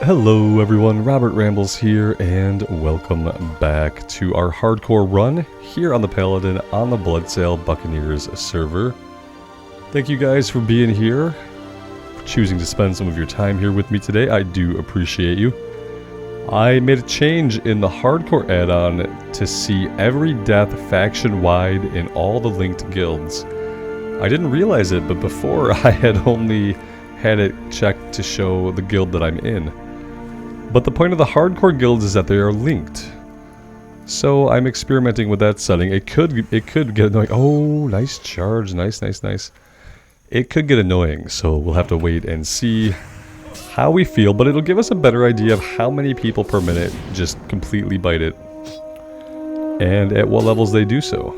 Hello everyone, Robert Rambles here, and welcome back to our hardcore run here on the Paladin on the Bloodsail Buccaneers server. Thank you guys for being here, for choosing to spend some of your time here with me today. I do appreciate you. I made a change in the hardcore add-on to see every death faction-wide in all the linked guilds. I didn't realize it, but before I had only had it checked to show the guild that I'm in. But the point of the hardcore guilds is that they are linked. So I'm experimenting with that setting. It could get annoying. Oh, nice charge. Nice. It could get annoying, so we'll have to wait and see how we feel, but it'll give us a better idea of how many people per minute just completely bite it. And at what levels they do so.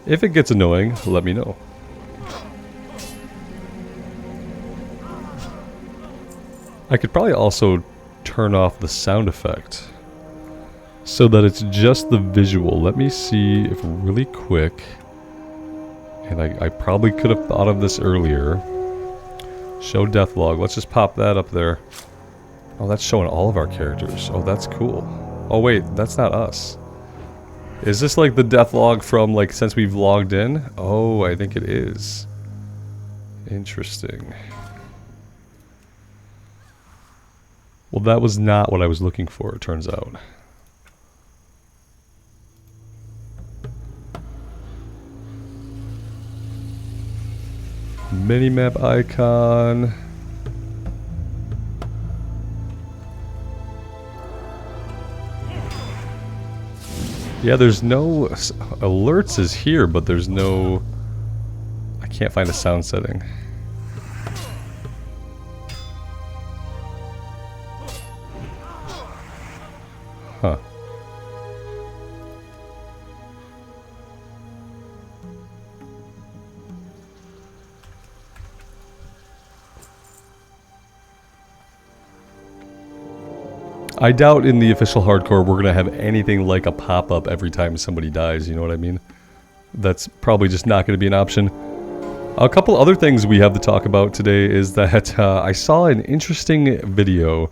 If it gets annoying, let me know. I could probably also turn off the sound effect so that it's just the visual. Let me see if really quick, and I probably could have thought of this earlier. Show death log. Let's just pop that up there. Oh, that's showing all of our characters. Oh, that's cool. Oh wait, that's not us. Is this like the death log from like since we've logged in? Oh, I think it is. Interesting. Well, that was not what I was looking for, it turns out. Minimap icon. Yeah, there's no... Alerts is here, but there's no... I can't find a sound setting. Huh. I doubt in the official hardcore we're gonna have anything like a pop-up every time somebody dies, you know what I mean? That's probably just not gonna be an option. A couple other things we have to talk about today is that I saw an interesting video.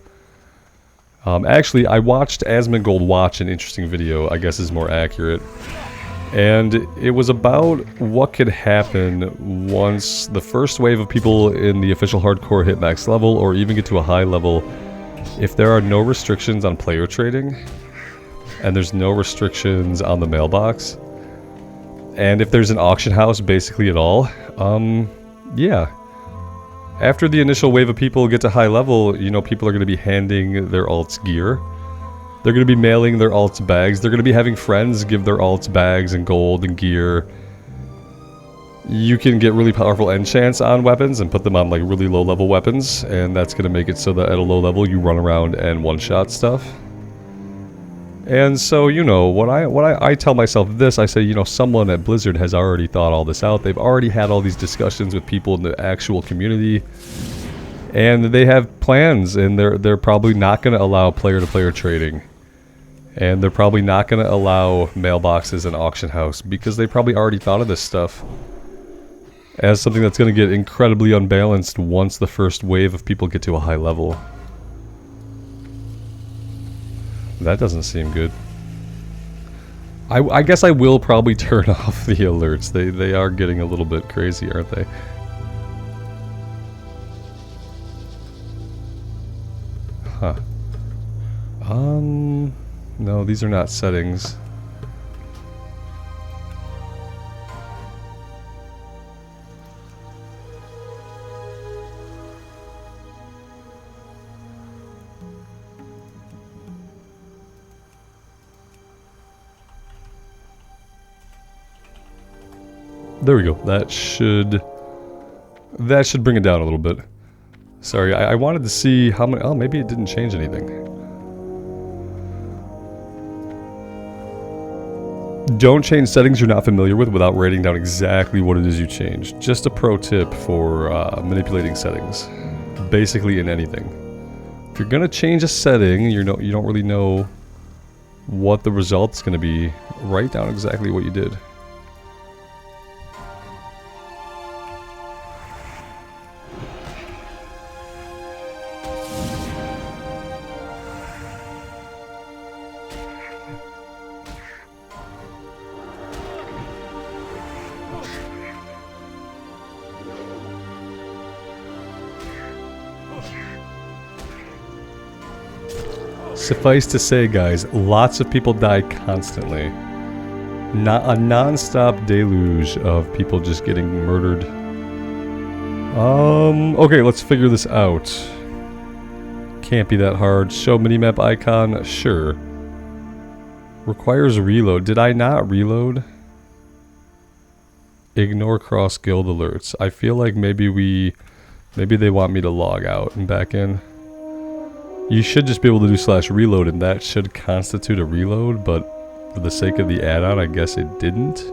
Actually, I watched Asmongold watch an interesting video, I guess is more accurate. And it was about what could happen once the first wave of people in the official hardcore hit max level, or even get to a high level, if there are no restrictions on player trading, and there's no restrictions on the mailbox, and if there's an auction house basically at all, yeah. After the initial wave of people get to high level, you know, people are going to be handing their alts gear. They're going to be mailing their alts bags. They're going to be having friends give their alts bags and gold and gear. You can get really powerful enchants on weapons and put them on like really low level weapons, and that's going to make it so that at a low level you run around and one-shot stuff. And so, you know, when I tell myself this, I say, you know, someone at Blizzard has already thought all this out. They've already had all these discussions with people in the actual community, and they have plans, and they're probably not going to allow player-to-player trading, and they're probably not going to allow mailboxes and auction house because they probably already thought of this stuff as something that's going to get incredibly unbalanced once the first wave of people get to a high level. That doesn't seem good. I guess I will probably turn off the alerts. They are getting a little bit crazy, aren't they? Huh. No, these are not settings. There we go. That should bring it down a little bit. Sorry, I wanted to see how many... Oh, maybe it didn't change anything. Don't change settings you're not familiar with without writing down exactly what it is you changed. Just a pro tip for manipulating settings. Basically in anything. If you're gonna change a setting, you don't really know what the result's gonna be, write down exactly what you did. Suffice to say, guys, lots of people die constantly. Not a non-stop deluge of people just getting murdered. Okay, let's figure this out. Can't be that hard. Show minimap icon, sure. Requires reload. Did I not reload? Ignore cross guild alerts. I feel like maybe they want me to log out and back in. You should just be able to do /reload and that should constitute a reload, but for the sake of the add-on, I guess it didn't.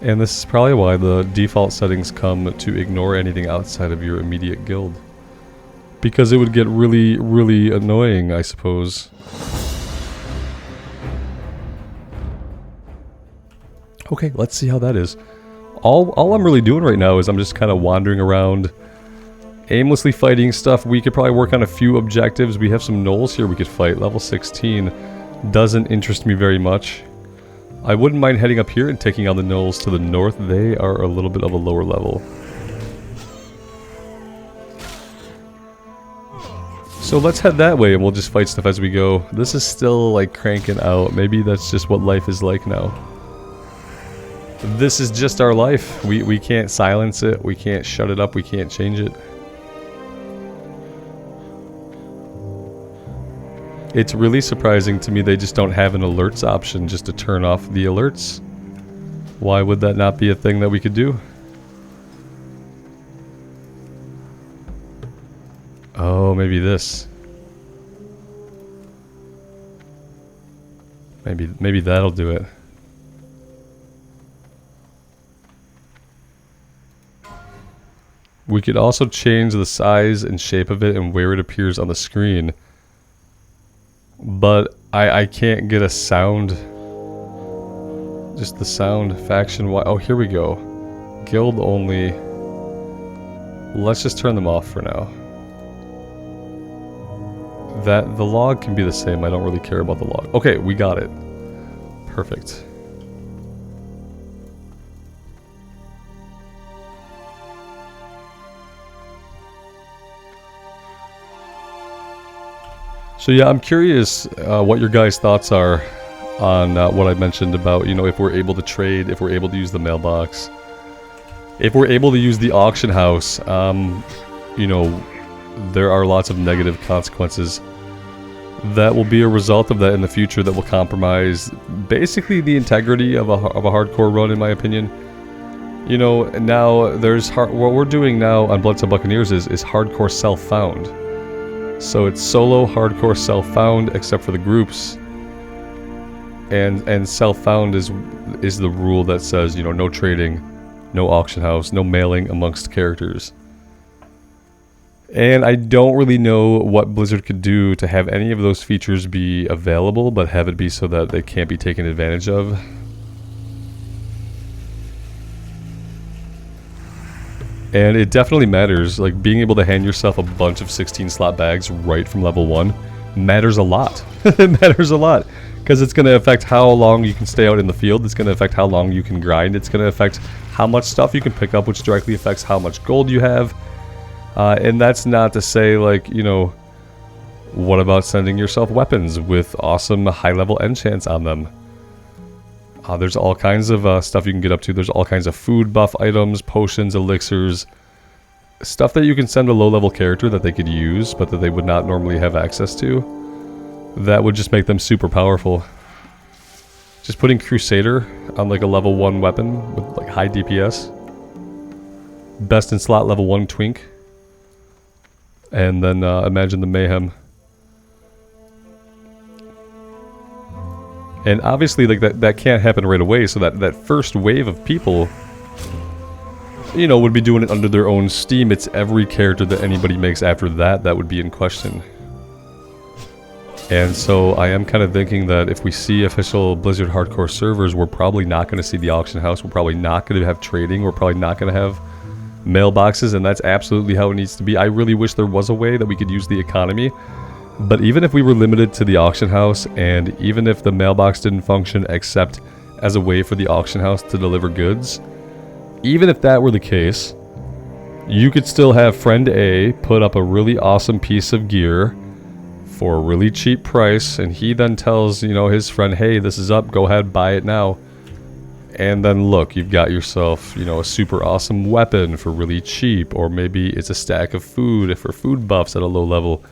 And this is probably why the default settings come to ignore anything outside of your immediate guild. Because it would get really, really annoying, I suppose. Okay, let's see how that is. All I'm really doing right now is I'm just kind of wandering around, aimlessly fighting stuff. We could probably work on a few objectives. We have some gnolls here we could fight. Level 16 doesn't interest me very much. I wouldn't mind heading up here and taking on the gnolls to the north. They are a little bit of a lower level. So let's head that way and we'll just fight stuff as we go. This is still like cranking out. Maybe that's just what life is like now. This is just our life. We can't silence it. We can't shut it up. We can't change it. It's really surprising to me they just don't have an alerts option just to turn off the alerts. Why would that not be a thing that we could do? Oh, maybe this. Maybe that'll do it. We could also change the size and shape of it and where it appears on the screen. But I can't get a sound. Just the sound faction. Oh, here we go. Guild only. Let's just turn them off for now. The log can be the same. I don't really care about the log. Okay, we got it. Perfect. So yeah, I'm curious what your guys' thoughts are on what I mentioned about, you know, if we're able to trade, if we're able to use the mailbox, if we're able to use the auction house. You know, there are lots of negative consequences that will be a result of that in the future that will compromise basically the integrity of a hardcore run, in my opinion. You know, now there's what we're doing now on Bloodsail Buccaneers is hardcore self-found. So it's solo hardcore self-found except for the groups, and self-found is the rule that says, you know, no trading, no auction house, no mailing amongst characters. And I don't really know what Blizzard could do to have any of those features be available, but have it be so that they can't be taken advantage of. And it definitely matters, like being able to hand yourself a bunch of 16 slot bags right from level 1 matters a lot. It matters a lot, because it's going to affect how long you can stay out in the field, it's going to affect how long you can grind, it's going to affect how much stuff you can pick up, which directly affects how much gold you have. And that's not to say, like, you know, what about sending yourself weapons with awesome high-level enchants on them? There's all kinds of stuff you can get up to. There's all kinds of food buff items, potions, elixirs, stuff that you can send a low-level character that they could use, but that they would not normally have access to. That would just make them super powerful. Just putting Crusader on like a level 1 weapon with like high DPS. Best in slot level 1 Twink. And then imagine the mayhem. And obviously, like that can't happen right away, so that first wave of people, you know, would be doing it under their own steam. It's every character that anybody makes after that would be in question. And so I am kind of thinking that if we see official Blizzard hardcore servers, we're probably not going to see the auction house, we're probably not going to have trading, we're probably not going to have mailboxes, and that's absolutely how it needs to be. I really wish there was a way that we could use the economy, but even if we were limited to the auction house, and even if the mailbox didn't function except as a way for the auction house to deliver goods, even if that were the case, you could still have friend A put up a really awesome piece of gear for a really cheap price, and he then tells, you know, his friend, hey, this is up, go ahead, buy it now. And then look, you've got yourself, you know, a super awesome weapon for really cheap, or maybe it's a stack of food for food buffs at a low level.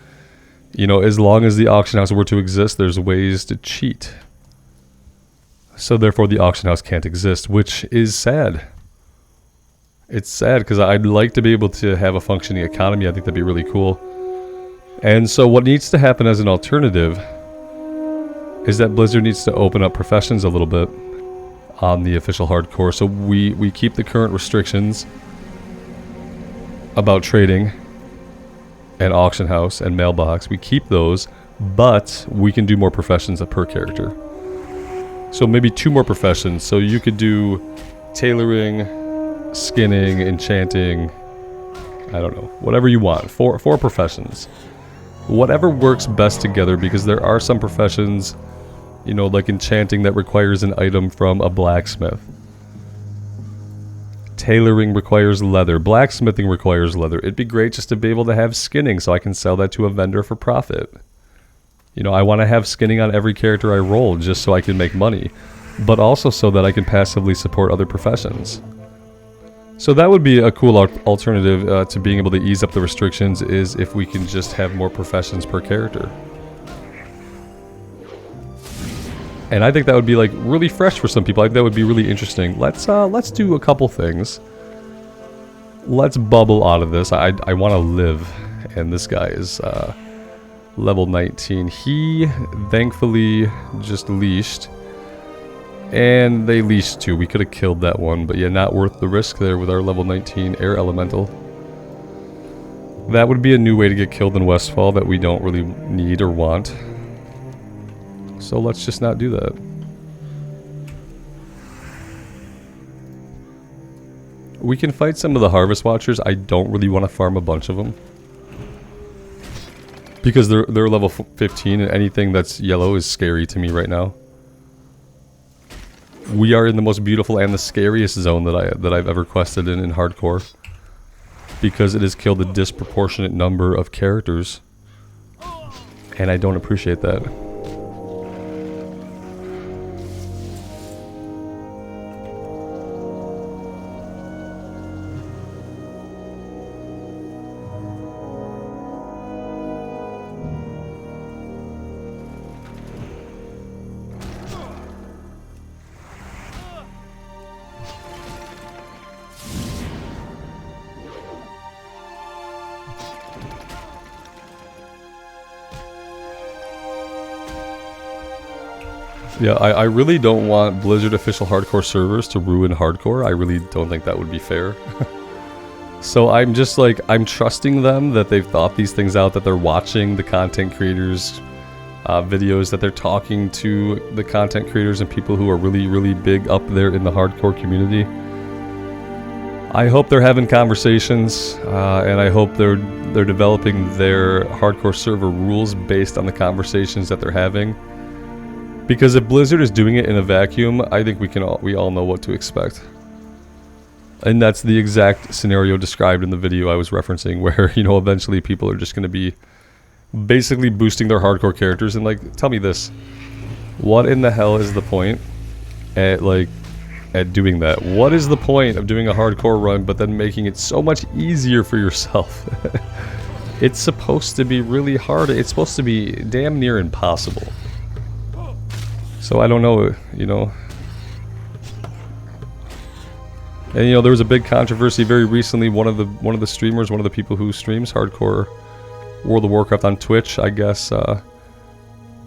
You know, as long as the auction house were to exist, there's ways to cheat. So therefore the auction house can't exist, which is sad. It's sad because I'd like to be able to have a functioning economy. I think that'd be really cool. And so what needs to happen as an alternative is that Blizzard needs to open up professions a little bit on the official hardcore. So we keep the current restrictions about trading and auction house and mailbox. We keep those, but we can do more professions per character. So maybe 2 more professions. So you could do tailoring, skinning, enchanting, I don't know, whatever you want. 4 professions. Whatever works best together, because there are some professions, you know, like enchanting that requires an item from a blacksmith. Tailoring requires leather. Blacksmithing requires leather. It'd be great just to be able to have skinning so I can sell that to a vendor for profit. You know, I want to have skinning on every character I roll just so I can make money, but also so that I can passively support other professions. So that would be a cool alternative to being able to ease up the restrictions, is if we can just have more professions per character. And I think that would be like really fresh for some people. I think that would be really interesting. Let's do a couple things. Let's bubble out of this. I want to live, and this guy is level 19. He thankfully just leashed. And they leashed 2. We could have killed that one, but yeah, not worth the risk there with our level 19 air elemental. That would be a new way to get killed in Westfall that we don't really need or want. So let's just not do that. We can fight some of the Harvest Watchers. I don't really want to farm a bunch of them, because they're level 15, and anything that's yellow is scary to me right now. We are in the most beautiful and the scariest zone that I've ever quested in hardcore, because it has killed a disproportionate number of characters, and I don't appreciate that. Yeah, I really don't want Blizzard official hardcore servers to ruin hardcore. I really don't think that would be fair. So I'm just like, I'm trusting them that they've thought these things out, that they're watching the content creators' videos, that they're talking to the content creators and people who are really, really big up there in the hardcore community. I hope they're having conversations, and I hope they're developing their hardcore server rules based on the conversations that they're having. Because if Blizzard is doing it in a vacuum, I think we all know what to expect. And that's the exact scenario described in the video I was referencing, where, you know, eventually people are just going to be basically boosting their hardcore characters. And like, tell me this, what in the hell is the point at doing that? What is the point of doing a hardcore run but then making it so much easier for yourself? It's supposed to be really hard. It's supposed to be damn near impossible. So I don't know, you know. And you know, there was a big controversy very recently. One of the streamers, one of the people who streams hardcore World of Warcraft on Twitch, I guess,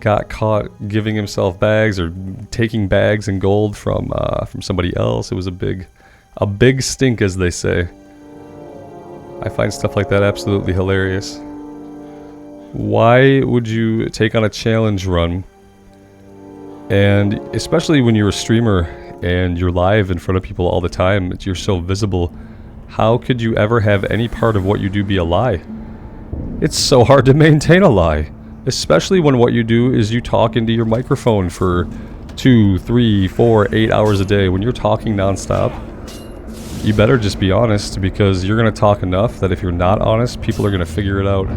got caught giving himself bags or taking bags and gold from somebody else. It was a big stink, as they say. I find stuff like that absolutely hilarious. Why would you take on a challenge run? And especially when you're a streamer and you're live in front of people all the time, you're so visible, How could you ever have any part of what you do be a lie? It's so hard to maintain a lie. Especially when what you do is you talk into your microphone for 2, 3, 4, 8 hours a day. When you're talking nonstop, you better just be honest, because you're going to talk enough that if you're not honest, people are going to figure it out.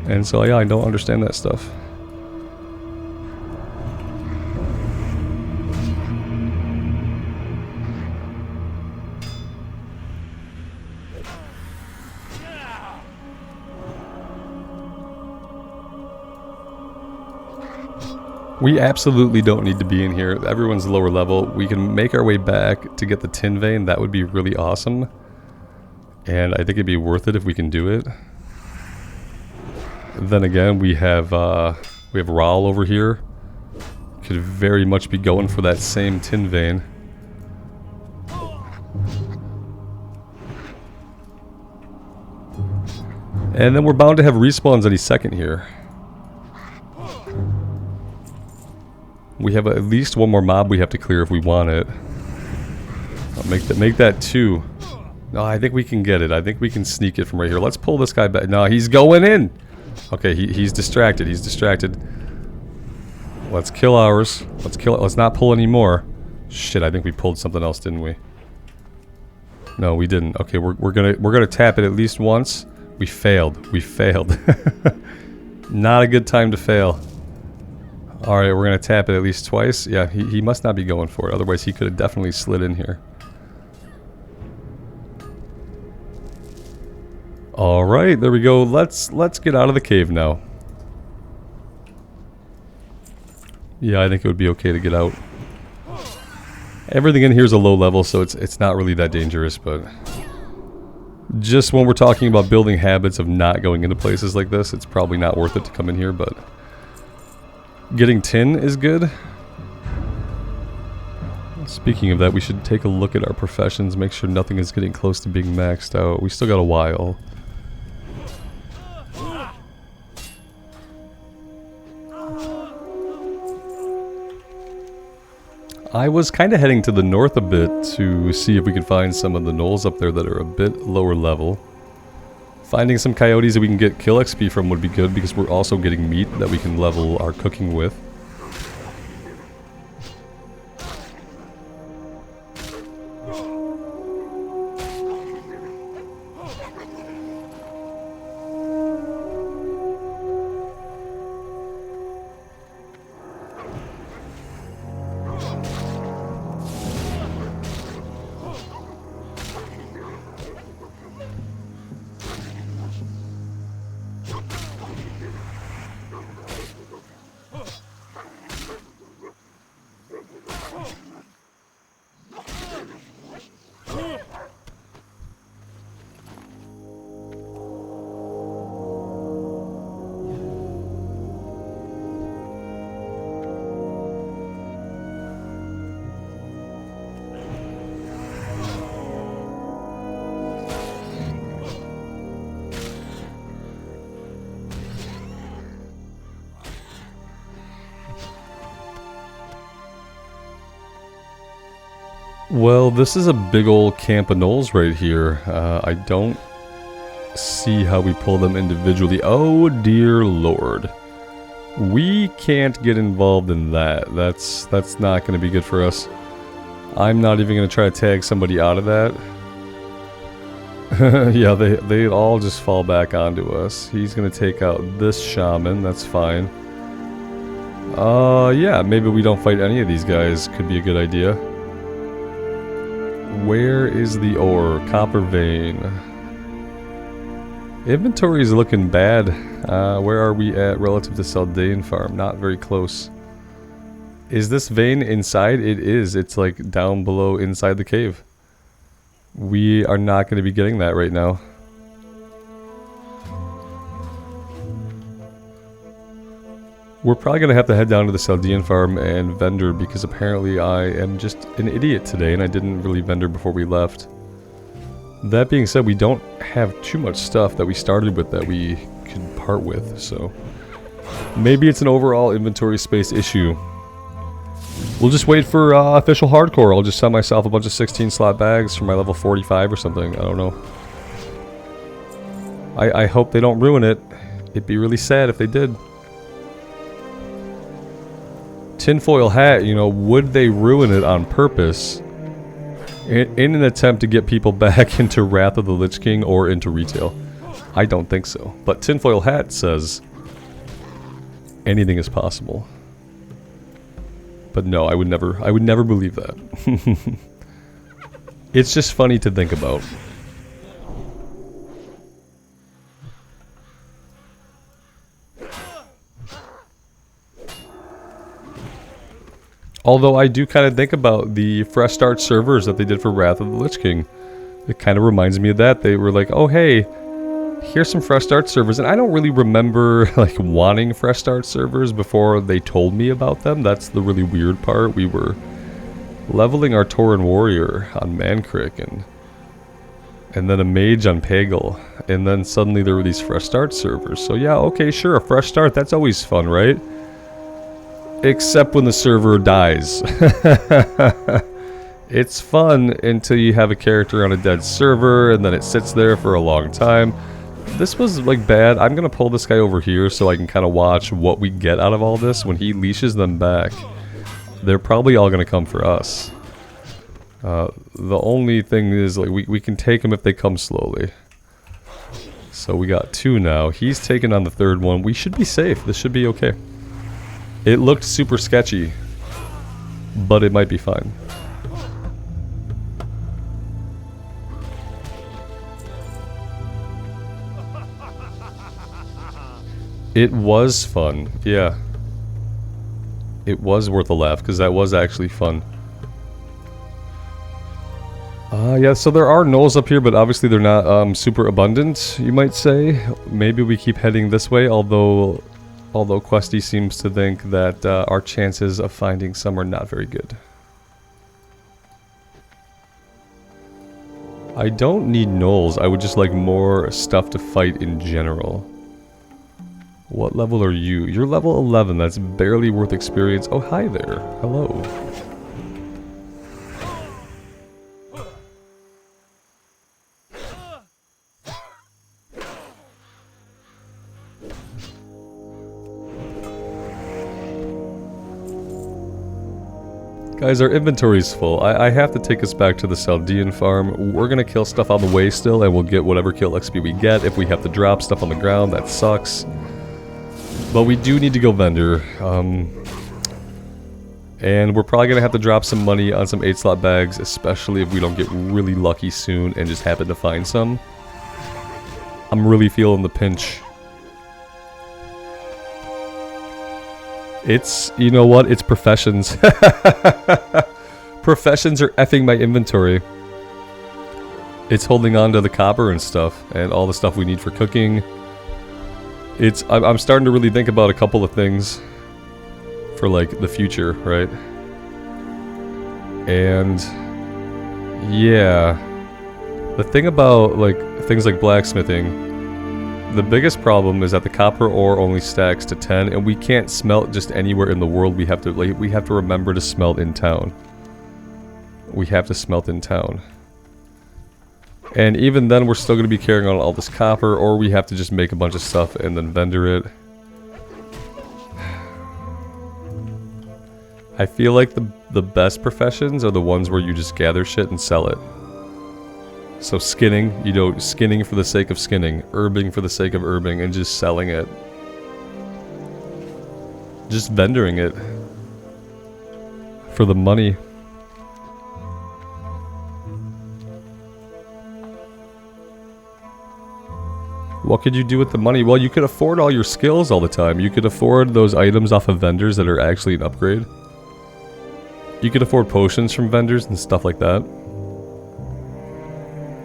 And so yeah, I don't understand that stuff. We absolutely don't need to be in here. Everyone's lower level. We can make our way back to get the tin vein. That would be really awesome. And I think it'd be worth it if we can do it. Then again, we have Raul over here. Could very much be going for that same tin vein. And then we're bound to have respawns any second here. We have at least one more mob we have to clear if we want it. I'll make that 2. No, I think we can get it. I think we can sneak it from right here. Let's pull this guy back. No, he's going in. Okay, he's distracted. He's distracted. Let's kill ours. Let's kill it. Let's not pull any more. Shit, I think we pulled something else, didn't we? No, we didn't. Okay, we're gonna tap it at least once. We failed. We failed. Not a good time to fail. Alright, we're going to tap it at least twice. Yeah, he must not be going for it. Otherwise, he could have definitely slid in here. Alright, there we go. Let's get out of the cave now. Yeah, I think it would be okay to get out. Everything in here is a low level, so it's not really that dangerous, but... just when we're talking about building habits of not going into places like this, it's probably not worth it to come in here, but... getting tin is good. Speaking of that, we should take a look at our professions, make sure nothing is getting close to being maxed out. We still got a while. I was kind of heading to the north a bit to see if we could find some of the gnolls up there that are a bit lower level. Finding some coyotes that we can get kill XP from would be good, because we're also getting meat that we can level our cooking with. Well, this is a big old camp of gnolls right here. I don't see how we pull them individually. Oh dear lord. We can't get involved in that. That's not going to be good for us. I'm not even going to try to tag somebody out of that. Yeah, they all just fall back onto us. He's going to take out this shaman. That's fine. Yeah, maybe we don't fight any of these guys. Could be a good idea. Where is the ore? Copper vein. Inventory is looking bad. Where are we at relative to Saldaean Farm? Not very close. Is this vein inside? It is. It's like down below inside the cave. We are not going to be getting that right now. We're probably going to have to head down to the Saldaean Farm and vendor, because apparently I am just an idiot today and I didn't really vendor before we left. That being said, we don't have too much stuff that we started with that we could part with, so maybe it's an overall inventory space issue. We'll just wait for official hardcore. I'll just sell myself a bunch of 16 slot bags for my level 45 or something. I don't know. I hope they don't ruin it. It'd be really sad if they did. Tinfoil hat, you know, would they ruin it on purpose in an attempt to get people back into Wrath of the Lich King or into retail? I don't think so. But Tinfoil hat says anything is possible. But no, I would never believe that. It's just funny to think about. Although I do kind of think about the fresh start servers that they did for Wrath of the Lich King. It kind of reminds me of that. They were like, oh hey, here's some fresh start servers. And I don't really remember like wanting fresh start servers before they told me about them. That's the really weird part. We were leveling our Tauren warrior on Mankrik and then a mage on Pagel. And then suddenly there were these fresh start servers. So yeah, okay, sure, a fresh start. That's always fun, right? Except when the server dies. It's fun until you have a character on a dead server and then it sits there for a long time. This was like bad. I'm gonna pull this guy over here so I can kind of watch what we get out of all this. When he leashes them back, they're probably all gonna come for us. The only thing is like we can take them if they come slowly. So we got 2 now. He's taking on the 3rd one. We should be safe. This should be okay. It looked super sketchy, but it might be fine. It was fun, yeah. It was worth a laugh, because that was actually fun. Yeah, so there are gnolls up here, but obviously they're not super abundant, you might say. Maybe we keep heading this way, although Questie seems to think that our chances of finding some are not very good. I don't need gnolls, I would just like more stuff to fight in general. What level are you? You're level 11, that's barely worth experience. Oh, hi there. Hello. Guys, our inventory's full. I have to take us back to the Saldean farm. We're gonna kill stuff on the way still, and we'll get whatever kill XP we get. If we have to drop stuff on the ground, that sucks. But we do need to go vendor. And we're probably gonna have to drop some money on some 8-slot bags, especially if we don't get really lucky soon and just happen to find some. I'm really feeling the pinch. It's, you know what, it's professions. Professions are effing my inventory. It's holding on to the copper and stuff, and all the stuff we need for cooking. I'm starting to really think about a couple of things for, like, the future, right? And, yeah. The thing about, like, things like blacksmithing, the biggest problem is that the copper ore only stacks to 10, and we can't smelt just anywhere in the world. We have to remember to smelt in town. We have to smelt in town. And even then, we're still going to be carrying on all this copper, or we have to just make a bunch of stuff and then vendor it. I feel like the best professions are the ones where you just gather shit and sell it. So skinning, you know, skinning for the sake of skinning, herbing for the sake of herbing, and just selling it. Just vendoring it. For the money. What could you do with the money? Well, you could afford all your skills all the time. You could afford those items off of vendors that are actually an upgrade. You could afford potions from vendors and stuff like that.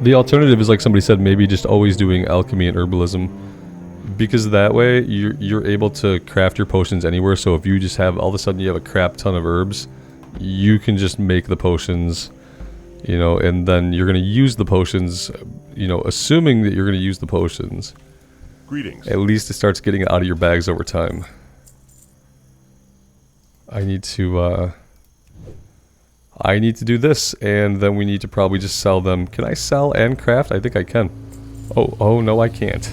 The alternative is, like somebody said, maybe just always doing alchemy and herbalism. Because that way, you're able to craft your potions anywhere. So if you just have, all of a sudden you have a crap ton of herbs, you can just make the potions, you know, and then you're going to use the potions, you know, assuming that you're going to use the potions. Greetings. At least it starts getting it out of your bags over time. I need to, I need to do this, and then we need to probably just sell them. Can I sell and craft? I think I can. Oh no, I can't.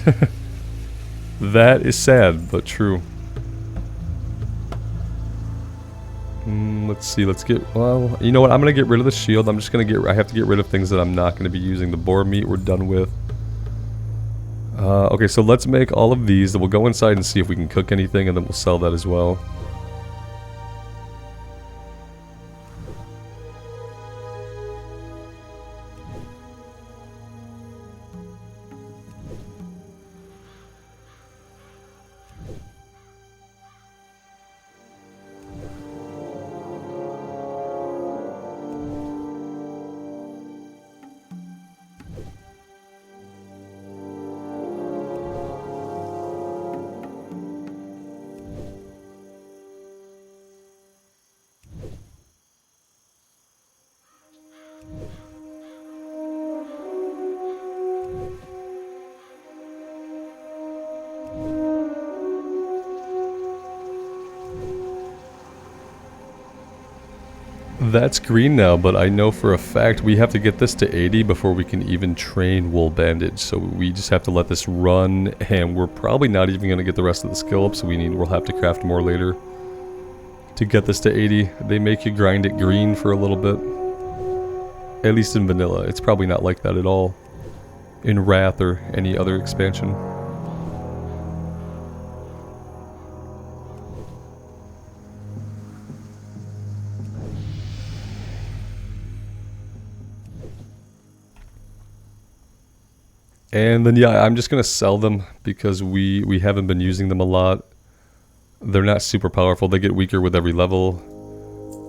That is sad, but true. Let's see, let's get, well, you know what, I'm gonna get rid of the shield. I'm just gonna I have to get rid of things that I'm not gonna be using. The boar meat we're done with. Okay, so let's make all of these. Then we'll go inside and see if we can cook anything, and then we'll sell that as well. That's green now, but I know for a fact we have to get this to 80 before we can even train Wool Bandage. So we just have to let this run, and we're probably not even going to get the rest of the skill up, so we'll have to craft more later to get this to 80. They make you grind it green for a little bit. At least in vanilla. It's probably not like that at all in Wrath or any other expansion. And then yeah, I'm just gonna sell them because we haven't been using them a lot. They're not super powerful. They get weaker with every level,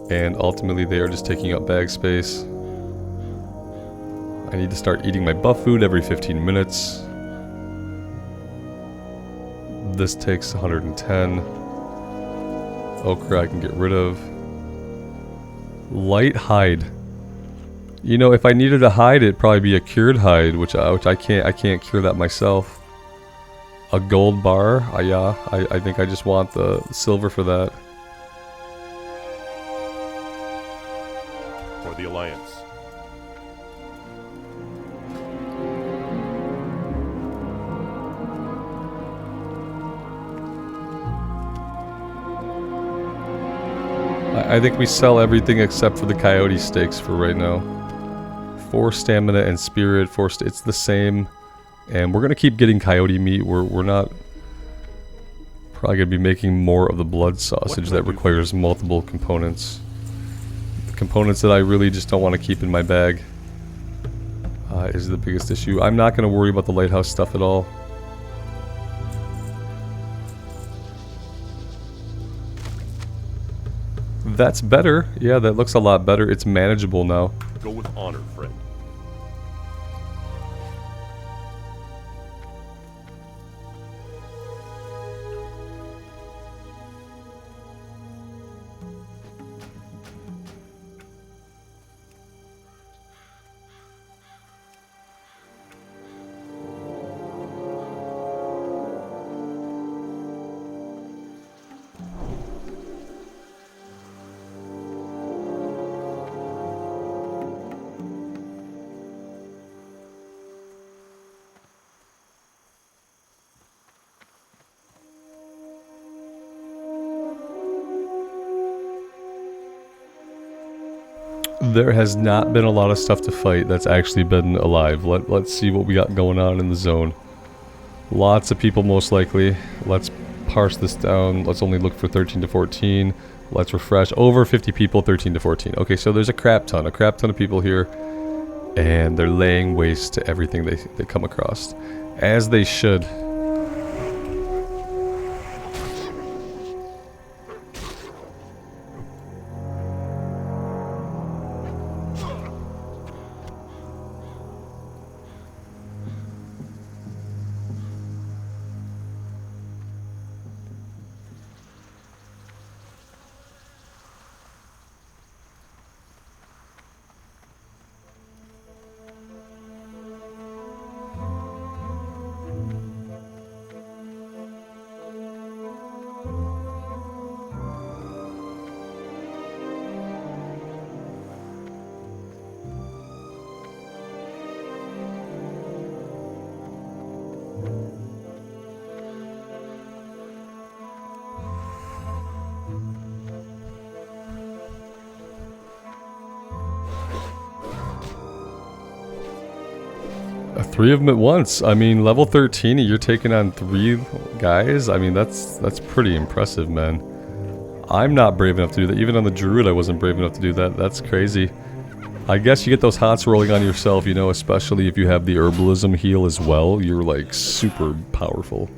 and ultimately they are just taking up bag space. I need to start eating my buff food every 15 minutes. This takes 110. Ochre I can get rid of. Light hide. You know, if I needed a hide, it'd probably be a cured hide, which I can't cure that myself. A gold bar, yeah, I think I just want the silver for that. For the Alliance. I think we sell everything except for the coyote steaks for right now. 4 stamina and spirit, it's the same. And we're gonna keep getting coyote meat. We're not probably gonna be making more of the blood sausage that requires multiple components. The components that I really just don't want to keep in my bag is the biggest issue. I'm not gonna worry about the lighthouse stuff at all. That's better. Yeah, that looks a lot better. It's manageable now. Go with honor, friend. There has not been a lot of stuff to fight that's actually been alive. Let's see what we got going on in the zone. Lots of people most likely. Let's parse this down. Let's only look for 13 to 14. Let's refresh. Over 50 people, 13 to 14. Okay, so there's a crap ton of people here. And they're laying waste to everything they come across. As they should. 3 of them at once. I mean, level 13, you're taking on 3 guys. I mean, that's pretty impressive, man. I'm not brave enough to do that. Even on the Druid, I wasn't brave enough to do that. That's crazy. I guess you get those hots rolling on yourself, you know, especially if you have the herbalism heal as well. You're, like, super powerful.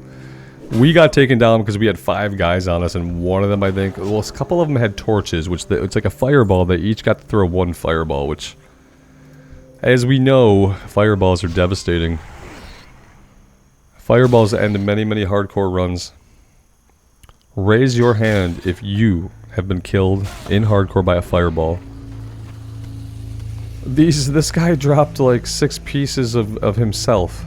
We got taken down because we had 5 guys on us, and one of them, I think... Well, a couple of them had torches, which... it's like a fireball. They each got to throw 1 fireball, which... As we know, fireballs are devastating. Fireballs end many, many hardcore runs. Raise your hand if you have been killed in hardcore by a fireball. This guy dropped like 6 pieces of himself.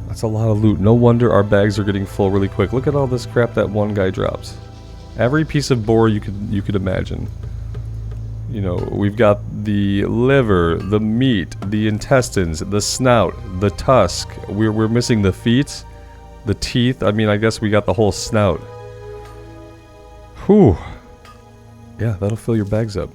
That's a lot of loot. No wonder our bags are getting full really quick. Look at all this crap that one guy dropped. Every piece of boar you could imagine. You know, we've got the liver, the meat, the intestines, the snout, the tusk. We're missing the feet, the teeth. I mean, I guess we got the whole snout. Whew. Yeah, that'll fill your bags up.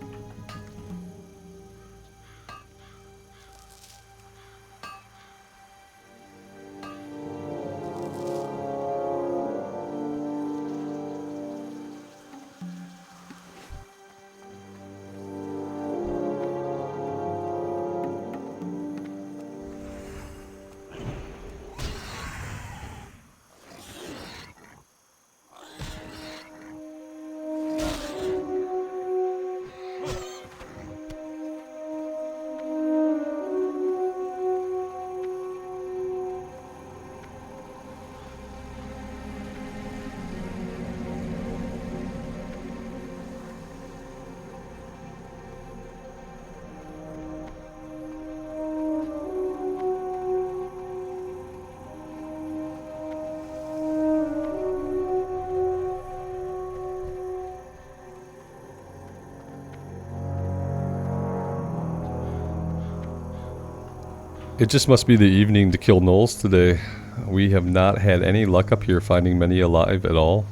It just must be the evening to kill gnolls today. We have not had any luck up here finding many alive at all.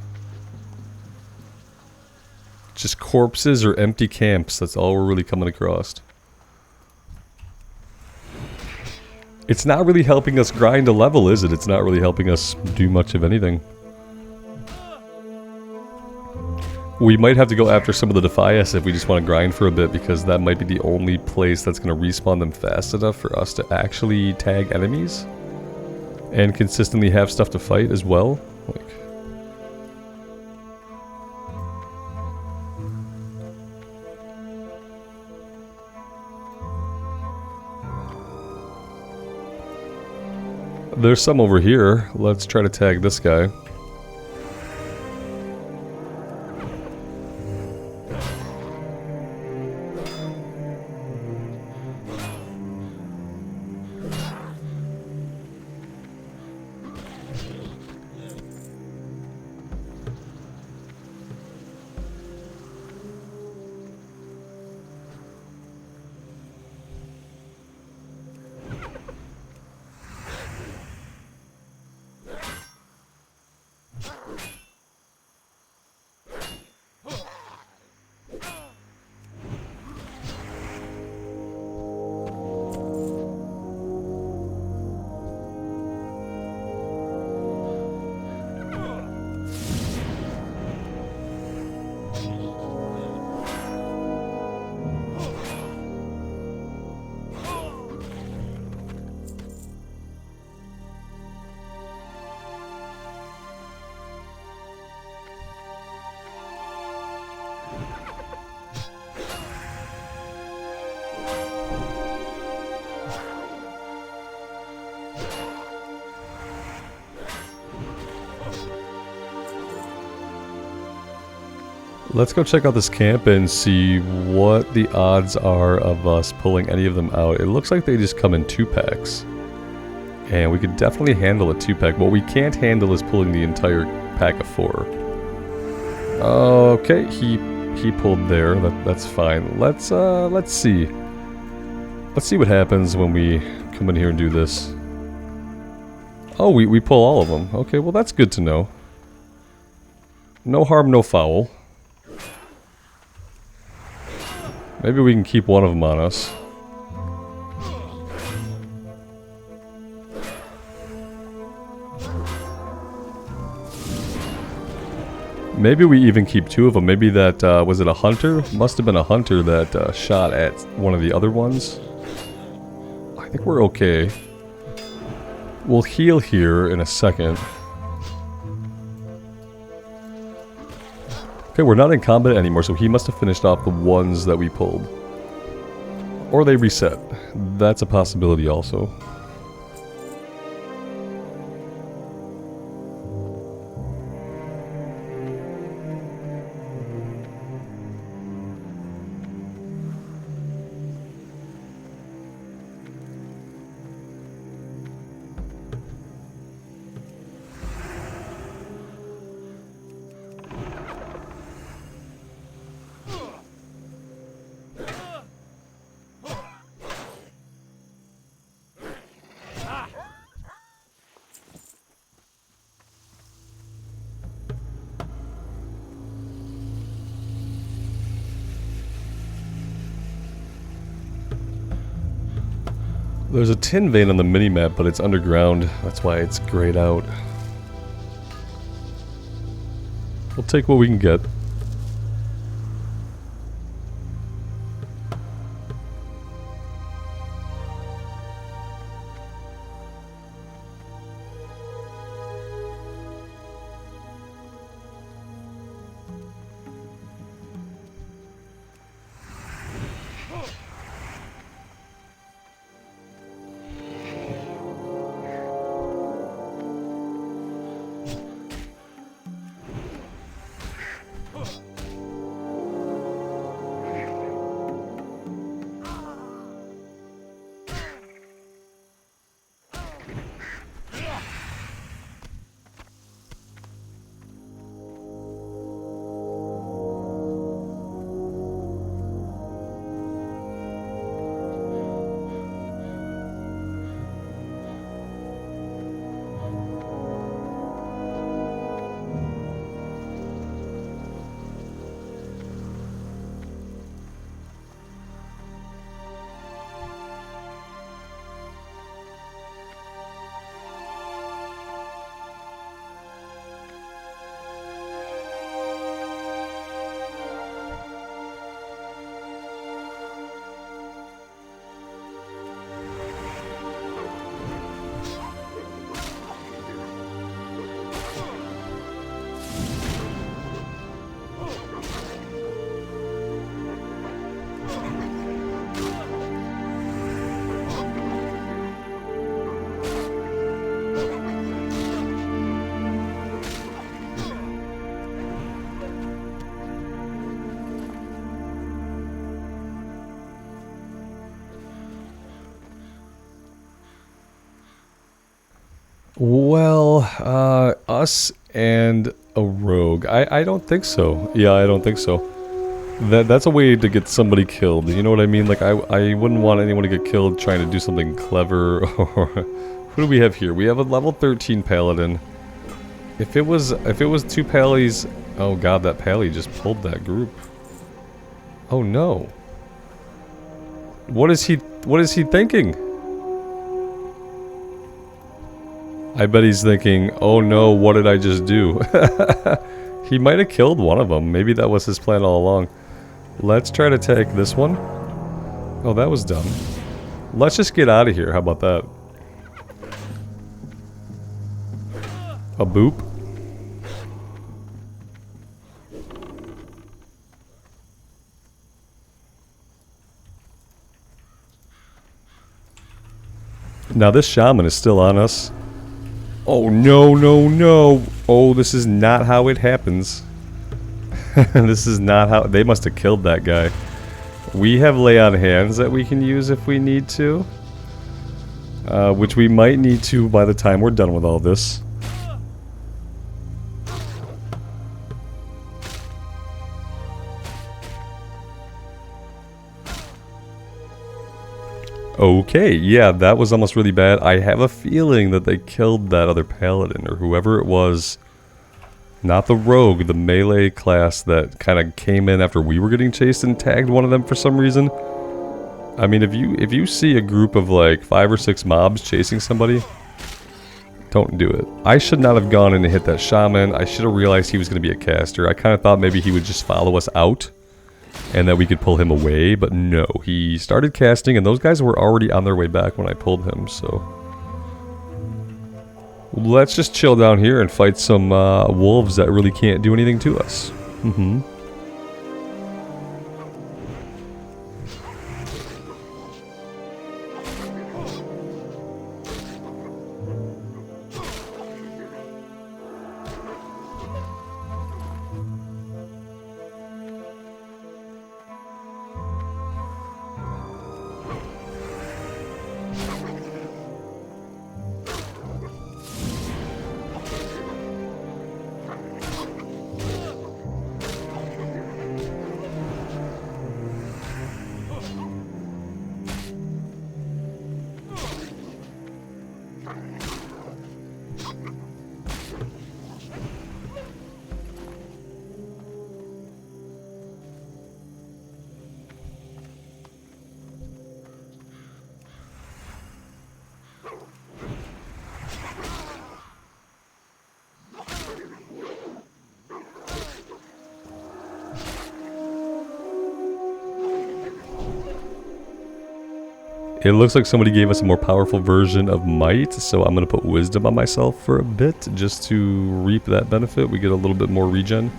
Just corpses or empty camps, that's all we're really coming across. It's not really helping us grind a level, is it? It's not really helping us do much of anything. We might have to go after some of the Defias if we just want to grind for a bit, because that might be the only place that's going to respawn them fast enough for us to actually tag enemies. And consistently have stuff to fight as well. Like... There's some over here. Let's try to tag this guy. Let's go check out this camp and see what the odds are of us pulling any of them out. It looks like they just come in 2-packs. And we could definitely handle a 2-pack. What we can't handle is pulling the entire pack of 4. Okay, he pulled there. That's fine. Let's see. Let's see what happens when we come in here and do this. Oh, we pull all of them. Okay, well that's good to know. No harm, no foul. Maybe we can keep one of them on us. Maybe we even keep 2 of them. Maybe that, was it a hunter? Must have been a hunter that shot at one of the other ones. I think we're okay. We'll heal here in a second. Okay, we're not in combat anymore, so he must have finished off the ones that we pulled. Or they reset. That's a possibility also. There's a tin vein on the minimap, but it's underground. That's why it's grayed out. We'll take what we can get. Well, us and a rogue. I don't think so. Yeah, I don't think so. That's a way to get somebody killed. You know what I mean? Like, I wouldn't want anyone to get killed trying to do something clever. Or who do we have here? We have a level 13 paladin. If it was 2 pallies, oh god, that pally just pulled that group. Oh no. What is he thinking? I bet he's thinking, oh no, what did I just do? He might have killed one of them. Maybe that was his plan all along. Let's try to take this one. Oh, that was dumb. Let's just get out of here. How about that? A boop. Now this shaman is still on us. Oh no, no, no. Oh, this is not how it happens. This is not how... They must have killed that guy. We have lay on hands that we can use if we need to. Which we might need to by the time we're done with all this. Okay, yeah, that was almost really bad. I have a feeling that they killed that other paladin, or whoever it was. Not the rogue, the melee class that kind of came in after we were getting chased and tagged one of them for some reason. I mean, if you see a group of like 5 or 6 mobs chasing somebody, Don't do it. I should not have gone in and hit that shaman. I should have realized he was going to be a caster. I kind of thought maybe he would just follow us out and that we could pull him away, but no. He started casting and those guys were already on their way back when I pulled him, so... Let's just chill down here and fight some wolves that really can't do anything to us. Mm-hmm. It looks like somebody gave us a more powerful version of might, so I'm going to put wisdom on myself for a bit just to reap that benefit. We get a little bit more regen.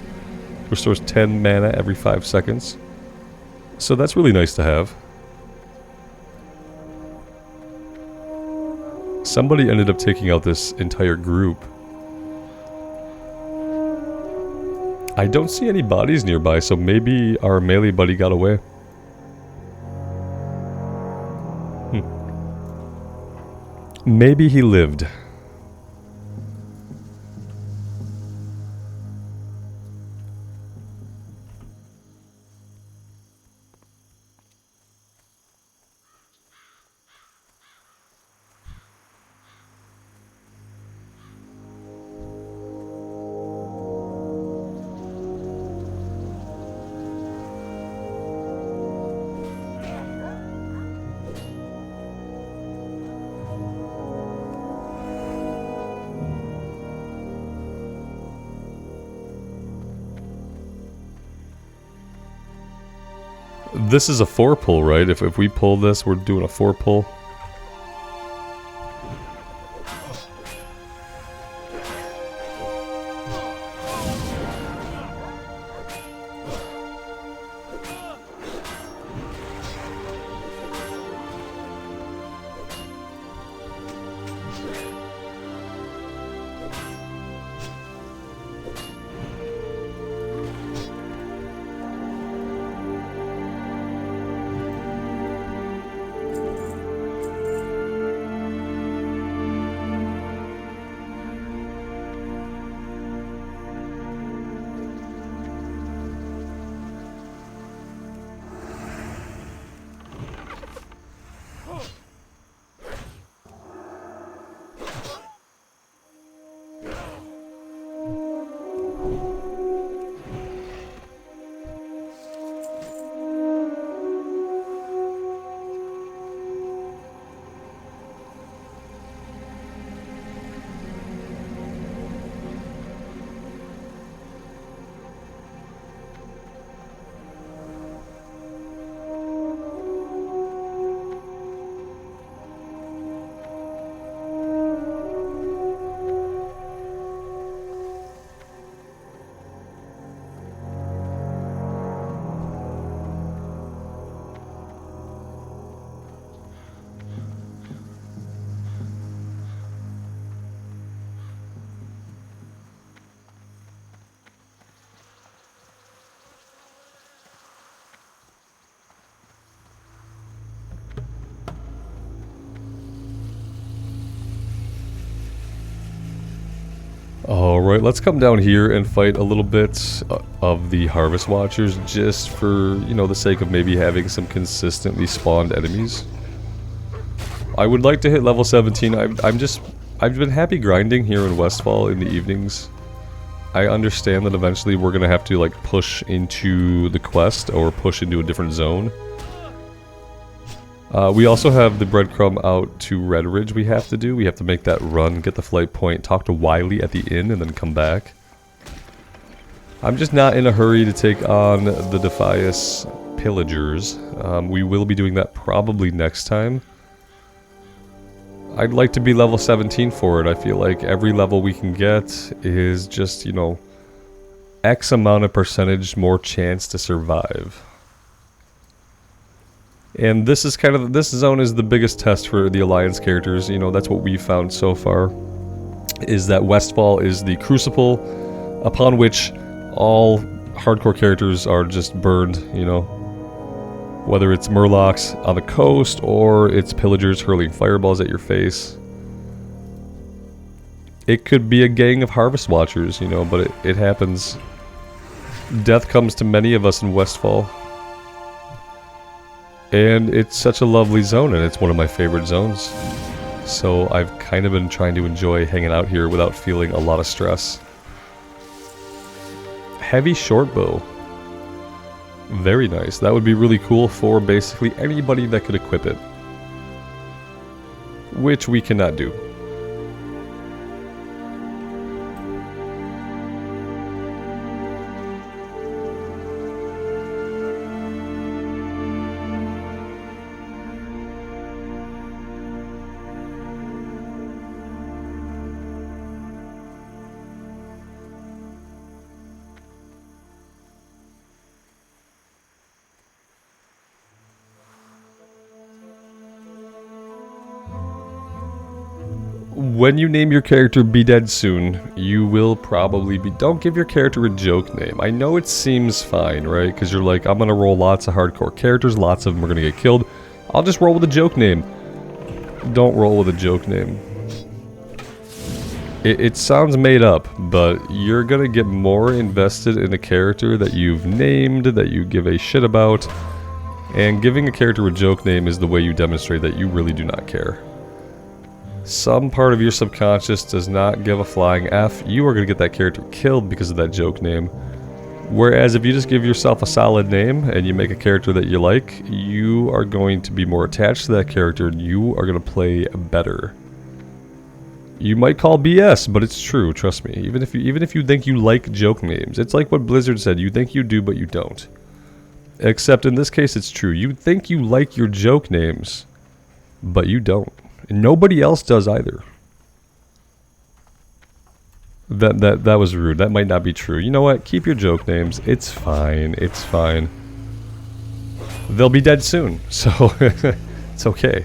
Restores 10 mana every 5 seconds. So that's really nice to have. Somebody ended up taking out this entire group. I don't see any bodies nearby, so maybe our melee buddy got away. Maybe he lived. This is a 4 pull, right? If we pull this, we're doing a 4 pull. Alright, let's come down here and fight a little bit of the Harvest Watchers just for, you know, the sake of maybe having some consistently spawned enemies. I would like to hit level 17. I've been happy grinding here in Westfall in the evenings. I understand that eventually we're going to have to like push into the quest or push into a different zone. We also have the breadcrumb out to Red Ridge we have to do. We have to make that run, get the flight point, talk to Wiley at the inn, and then come back. I'm just not in a hurry to take on the Defias Pillagers. We will be doing that probably next time. I'd like to be level 17 for it. I feel like every level we can get is just, you know, X amount of percentage more chance to survive. And this is kind of, this zone is the biggest test for the Alliance characters. You know, that's what we've found so far, is that Westfall is the crucible upon which all hardcore characters are just burned, you know. Whether it's Murlocs on the coast or it's pillagers hurling fireballs at your face. It could be a gang of Harvest Watchers, you know, but it happens. Death comes to many of us in Westfall. And it's such a lovely zone, and it's one of my favorite zones. So I've kind of been trying to enjoy hanging out here without feeling a lot of stress. Heavy shortbow. Very nice. That would be really cool for basically anybody that could equip it. Which we cannot do. When you name your character Be Dead Soon, you will probably be... Don't give your character a joke name. I know it seems fine, right? Because you're like, I'm going to roll lots of hardcore characters, lots of them are going to get killed. I'll just roll with a joke name. Don't roll with a joke name. It sounds made up, but you're going to get more invested in a character that you've named, that you give a shit about. And giving a character a joke name is the way you demonstrate that you really do not care. Some part of your subconscious does not give a flying F. You are going to get that character killed because of that joke name. Whereas if you just give yourself a solid name and you make a character that you like, you are going to be more attached to that character and you are going to play better. You might call BS, but it's true, trust me. Even if you think you like joke names, it's like what Blizzard said, you think you do but you don't. Except in this case it's true. You think you like your joke names, but you don't. And nobody else does either. That was rude. That might not be true. You know what? Keep your joke names. It's fine. It's fine. They'll be dead soon, so it's okay.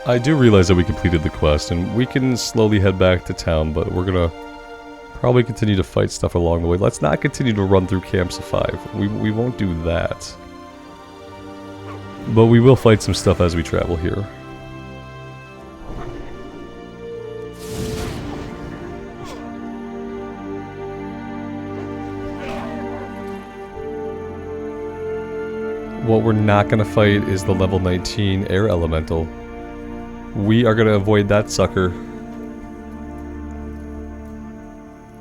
I do realize that we completed the quest, and we can slowly head back to town, but we're gonna probably continue to fight stuff along the way. Let's not continue to run through camps of 5. We won't do that. But we will fight some stuff as we travel here. What we're not gonna fight is the level 19 Air Elemental. We are going to avoid that sucker.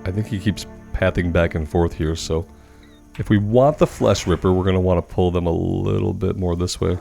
I think he keeps pathing back and forth here, so if we want the Flesh Ripper, we're going to want to pull them a little bit more this way.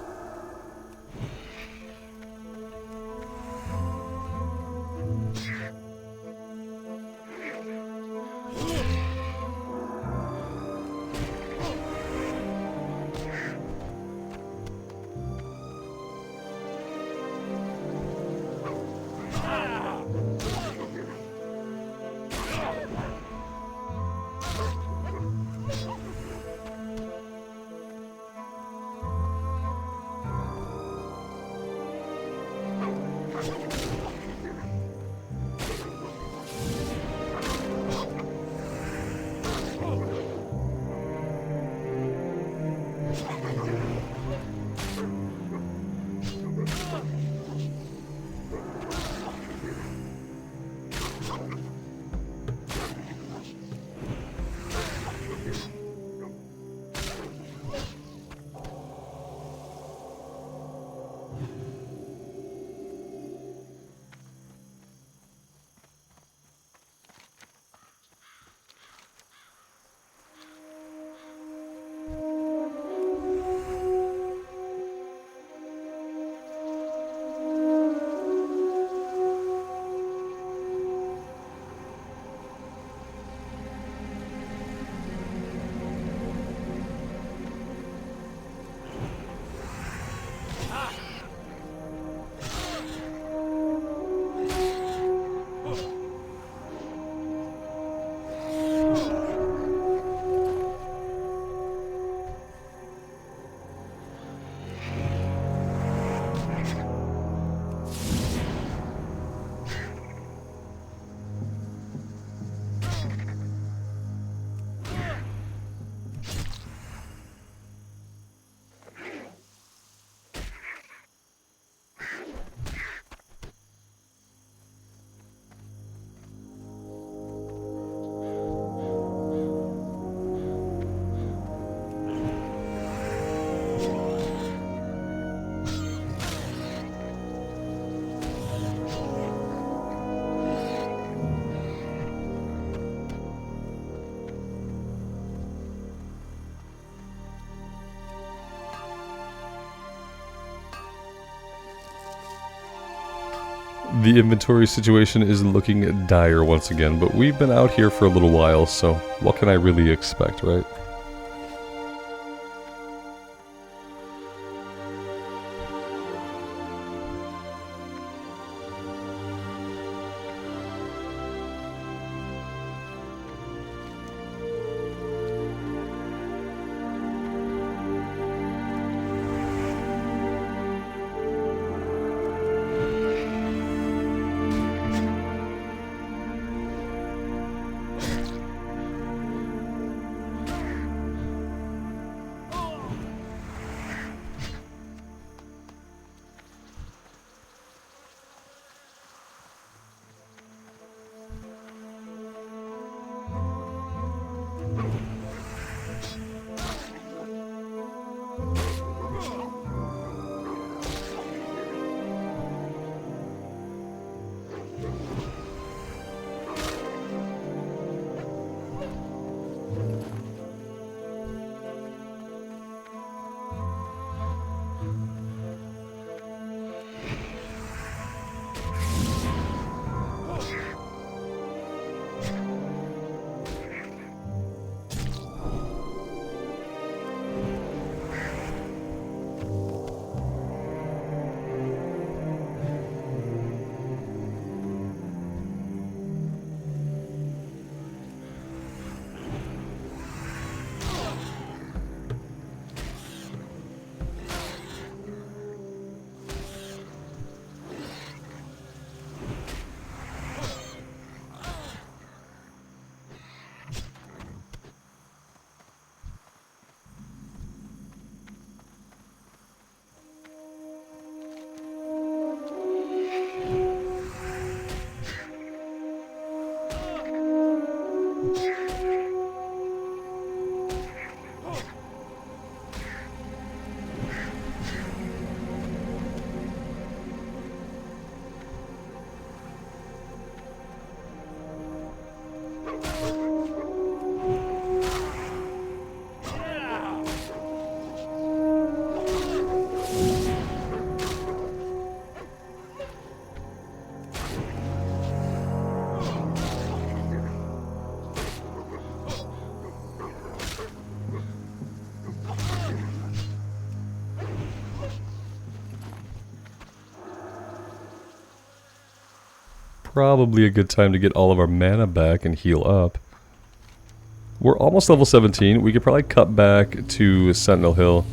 The inventory situation is looking dire once again, but we've been out here for a little while, so what can I really expect, right? probably a good time to get all of our mana back and heal up. We're almost level 17. We could probably cut back to Sentinel Hill.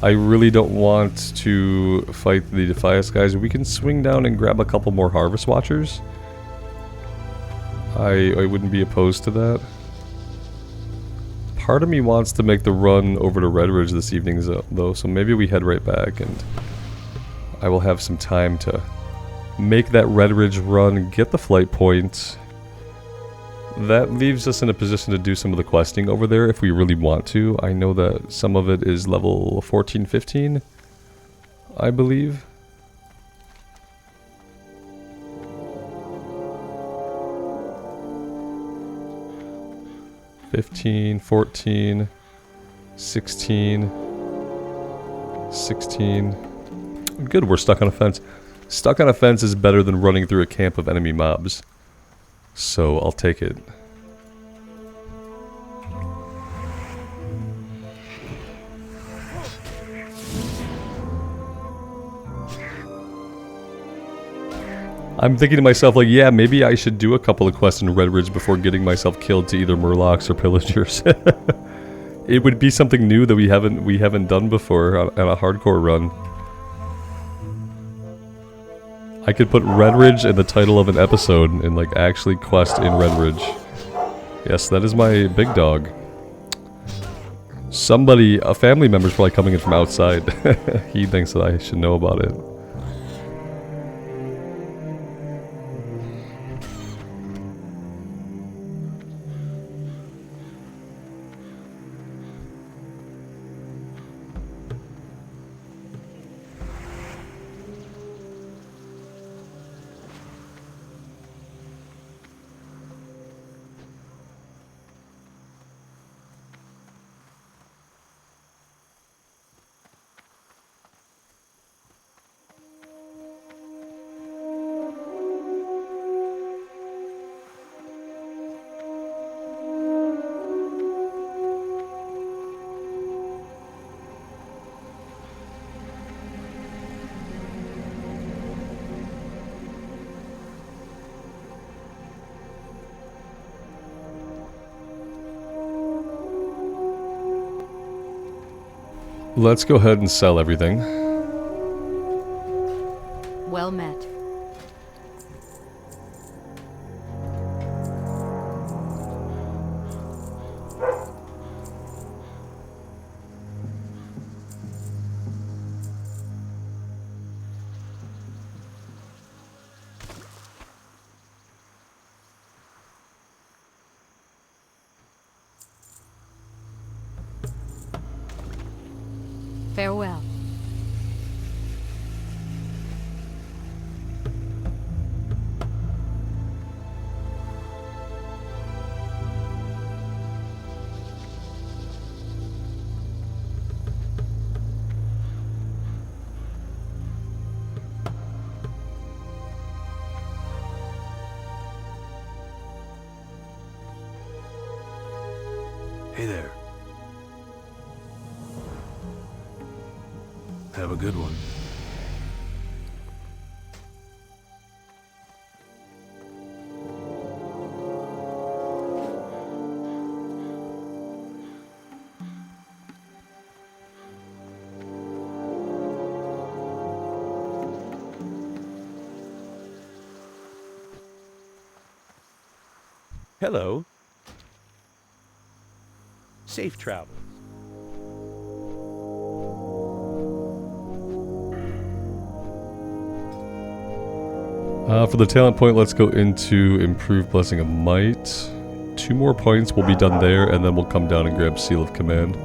I really don't want to fight the Defias guys. We can swing down and grab a couple more Harvest Watchers. I wouldn't be opposed to that. Part of me wants to make the run over to Red Ridge this evening though, so maybe we head right back and I will have some time to make that Red Ridge run, get the flight point. That leaves us in a position to do some of the questing over there if we really want to. I know that some of it is level 14, 15, I believe. $15, $14, $16, $16. Good, we're stuck on a fence. Stuck on a fence is better than running through a camp of enemy mobs. So I'll take it. I'm thinking to myself, like, yeah, maybe I should do a couple of quests in Red Ridge before getting myself killed to either Murlocs or Pillagers. It would be something new that we haven't done before on a hardcore run. I could put Red Ridge in the title of an episode and like actually quest in Red Ridge. Yes, that is my big dog. Somebody, a family member's probably coming in from outside. He thinks that I should know about it. Let's go ahead and sell everything. Well met. Farewell. Hey there. Have a good one. Hello. Safe travels. For the talent point, let's go into Improved Blessing of Might. 2 more points will be done there, and then we'll come down and grab Seal of Command.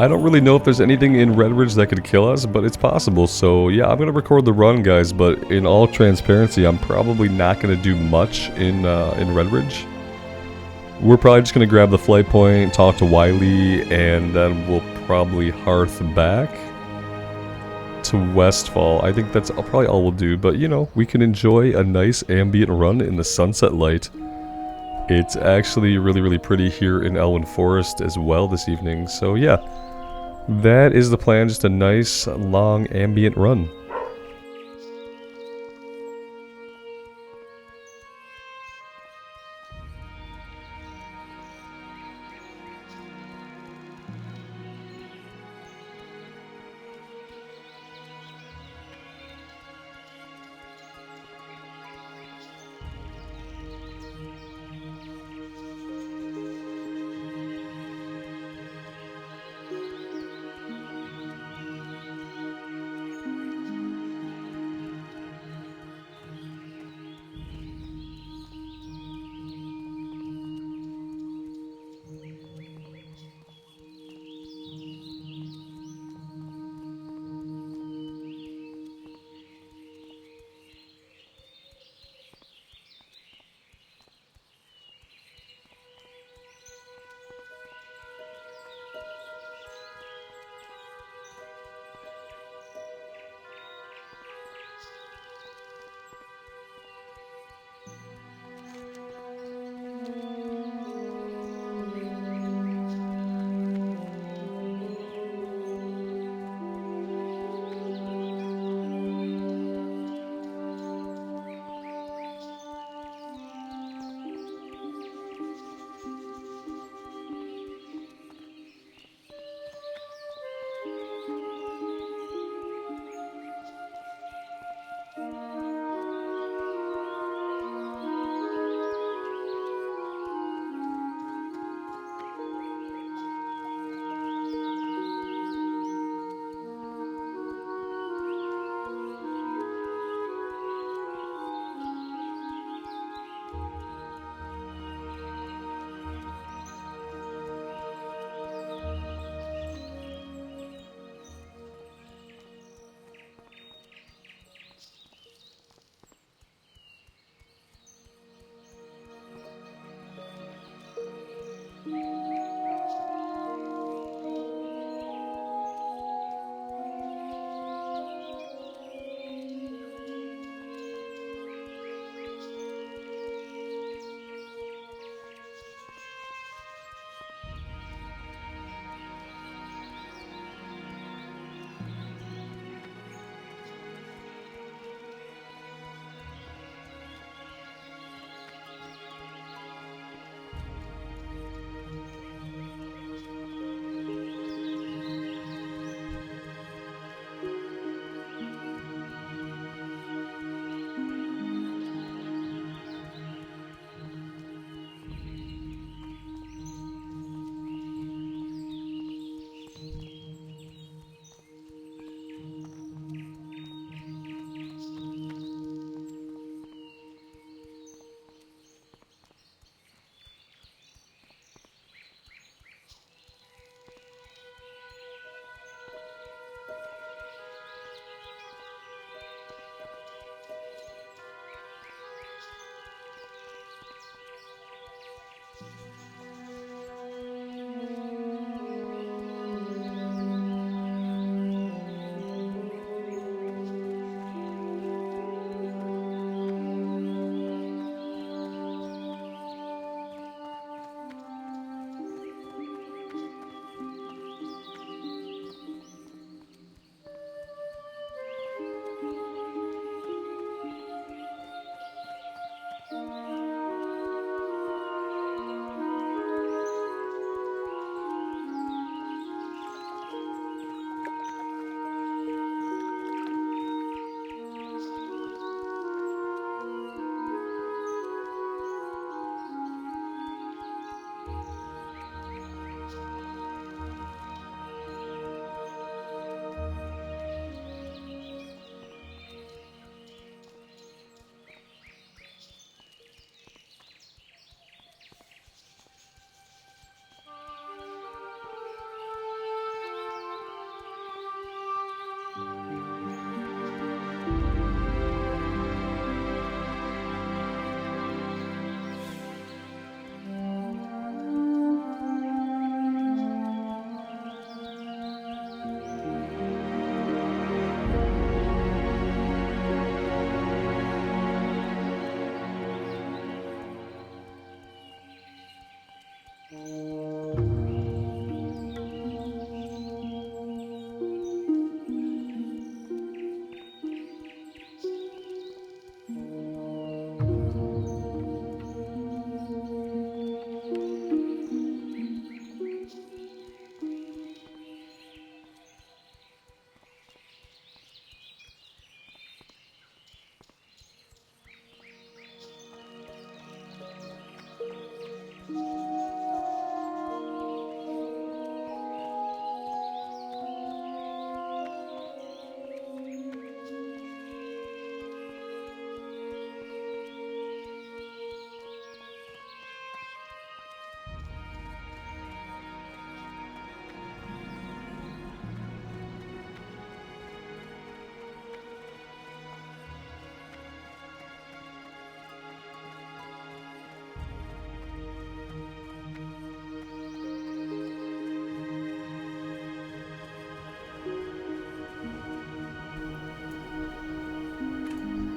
I don't really know if there's anything in Redridge that could kill us, but it's possible. So yeah, I'm going to record the run, guys, but in all transparency, I'm probably not going to do much in Redridge. We're probably just going to grab the flight point, talk to Wiley, and then we'll probably hearth back to Westfall. I think that's probably all we'll do, but you know, we can enjoy a nice ambient run in the sunset light. It's actually really, really pretty here in Elwyn Forest as well this evening, so yeah, that is the plan, just a nice long ambient run.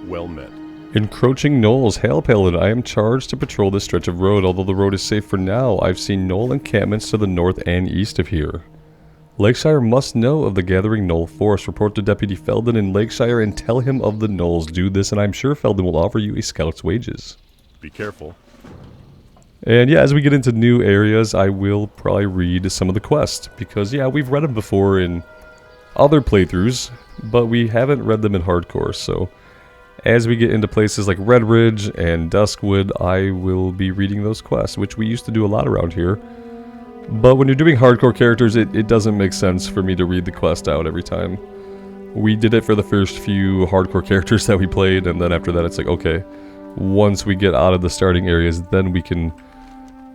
Well met. Encroaching Knolls. Hail, Paladin. I am charged to patrol this stretch of road. Although the road is safe for now, I've seen Gnoll encampments to the north and east of here. Lakeshire must know of the gathering Gnoll force. Report to Deputy Felden in Lakeshire and tell him of the Gnolls. Do this and I'm sure Felden will offer you a scout's wages. Be careful. And yeah, as we get into new areas, I will probably read some of the quests. Because yeah, we've read them before in other playthroughs, but we haven't read them in hardcore. So as we get into places like Red Ridge and Duskwood, I will be reading those quests, which we used to do a lot around here. But when you're doing hardcore characters, it doesn't make sense for me to read the quest out every time. We did it for the first few hardcore characters that we played, and then after that it's like, okay, once we get out of the starting areas, then we can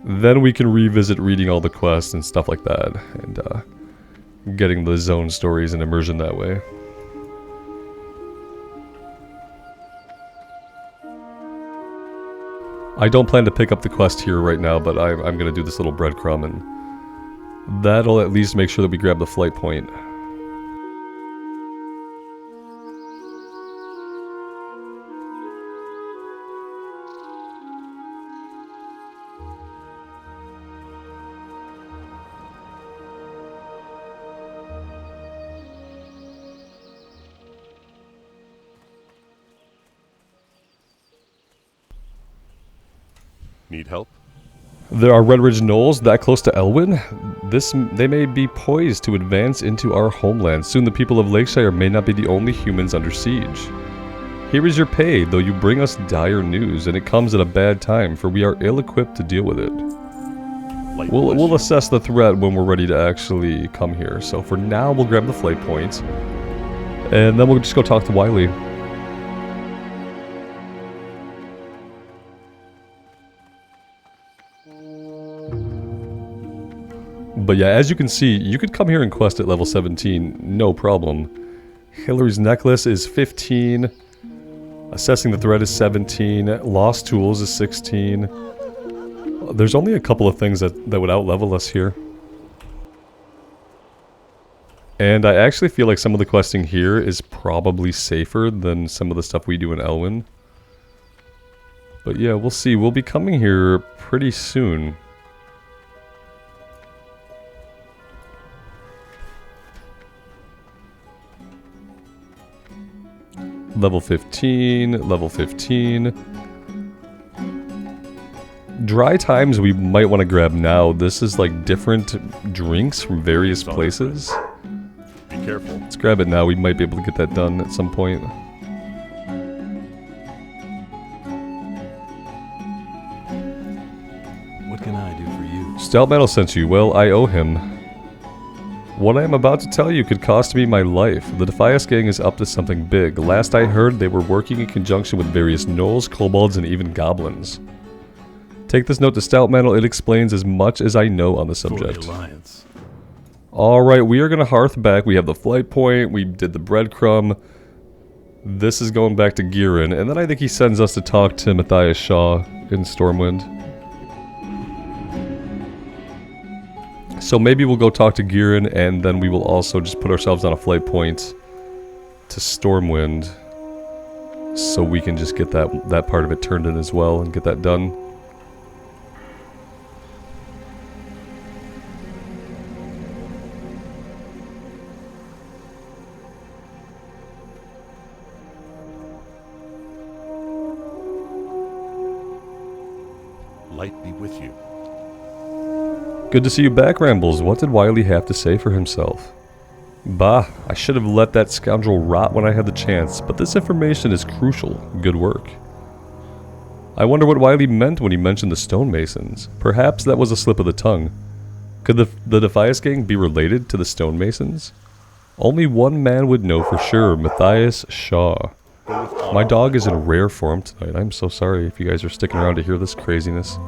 revisit reading all the quests and stuff like that, and getting the zone stories and immersion that way. I don't plan to pick up the quest here right now, but I'm going to do this little breadcrumb, and that'll at least make sure that we grab the flight point. Need help? There are Red Ridge Knolls that close to Elwyn. They may be poised to advance into our homeland. Soon the people of Lakeshire may not be the only humans under siege. Here is your pay, though you bring us dire news, and it comes at a bad time, for we are ill-equipped to deal with it. We'll assess the threat when we're ready to actually come here. So for now, we'll grab the flight points, and then we'll just go talk to Wily. But yeah, as you can see, you could come here and quest at level 17, no problem. Hillary's necklace is 15. Assessing the threat is 17. Lost tools is 16. There's only a couple of things that would out-level us here. And I actually feel like some of the questing here is probably safer than some of the stuff we do in Elwyn. But yeah, we'll see. We'll be coming here pretty soon. Level 15, level 15. Dry times we might want to grab now. This is like different drinks from various places. Be careful. Let's grab it now. We might be able to get that done at some point. What can I do for you? Stout Metal sent you. Well, I owe him. What I am about to tell you could cost me my life. The Defias gang is up to something big. Last I heard, they were working in conjunction with various gnolls, kobolds, and even goblins. Take this note to Stout Metal. It explains as much as I know on the subject. For the Alliance. Alright, we are going to hearth back. We have the flight point. We did the breadcrumb. This is going back to Giran. And then I think he sends us to talk to Matthias Shaw in Stormwind. So maybe we'll go talk to Giran, and then we will also just put ourselves on a flight point to Stormwind, so we can just get that part of it turned in as well and get that done. Light be with you. Good to see you back, Rambles. What did Wily have to say for himself? Bah, I should have let that scoundrel rot when I had the chance, but this information is crucial. Good work. I wonder what Wily meant when he mentioned the stonemasons. Perhaps that was a slip of the tongue. Could the Defias gang be related to the stonemasons? Only one man would know for sure, Matthias Shaw. My dog is in rare form tonight. I'm so sorry if you guys are sticking around to hear this craziness.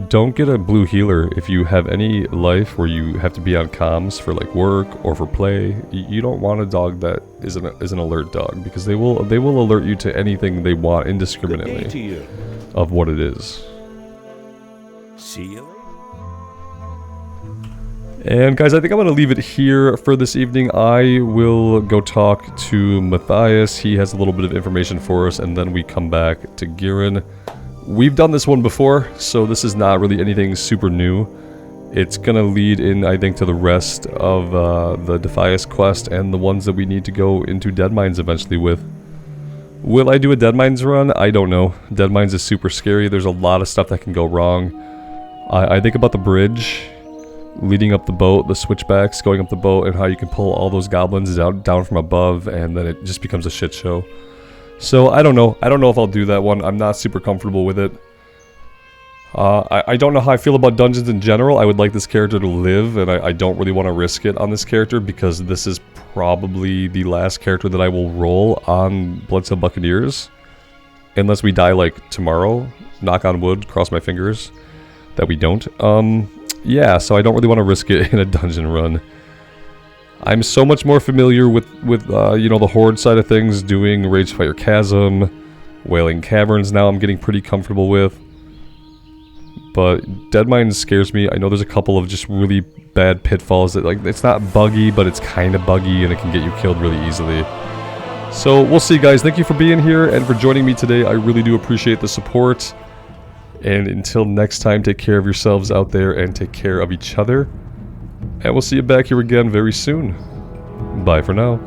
Don't get a blue healer if you have any life where you have to be on comms for like work or for play. You don't want a dog that is an alert dog, because they will alert you to anything they want indiscriminately of what it is. See you. And guys, I think I'm going to leave it here for this evening. I will go talk to Matthias. He has a little bit of information for us, and then we come back to Girin. We've done this one before, so this is not really anything super new. It's going to lead in, I think, to the rest of the Defias quest and the ones that we need to go into Deadmines eventually with. Will I do a Deadmines run? I don't know. Deadmines is super scary. There's a lot of stuff that can go wrong. I think about the bridge leading up the boat, the switchbacks going up the boat, and how you can pull all those goblins down from above, and then it just becomes a shit show. So I don't know. I don't know if I'll do that one. I'm not super comfortable with it. I don't know how I feel about dungeons in general. I would like this character to live, and I don't really want to risk it on this character because this is probably the last character that I will roll on Bloodsail Buccaneers. Unless we die like tomorrow. Knock on wood, cross my fingers that we don't. Yeah, so I don't really want to risk it in a dungeon run. I'm so much more familiar with you know, the Horde side of things, doing Ragefire Chasm, Wailing Caverns now I'm getting pretty comfortable with. But Deadmines scares me. I know there's a couple of just really bad pitfalls that, like, it's not buggy, but it's kind of buggy and it can get you killed really easily. So we'll see, guys. Thank you for being here and for joining me today. I really do appreciate the support. And until next time, take care of yourselves out there and take care of each other. And we'll see you back here again very soon. Bye for now.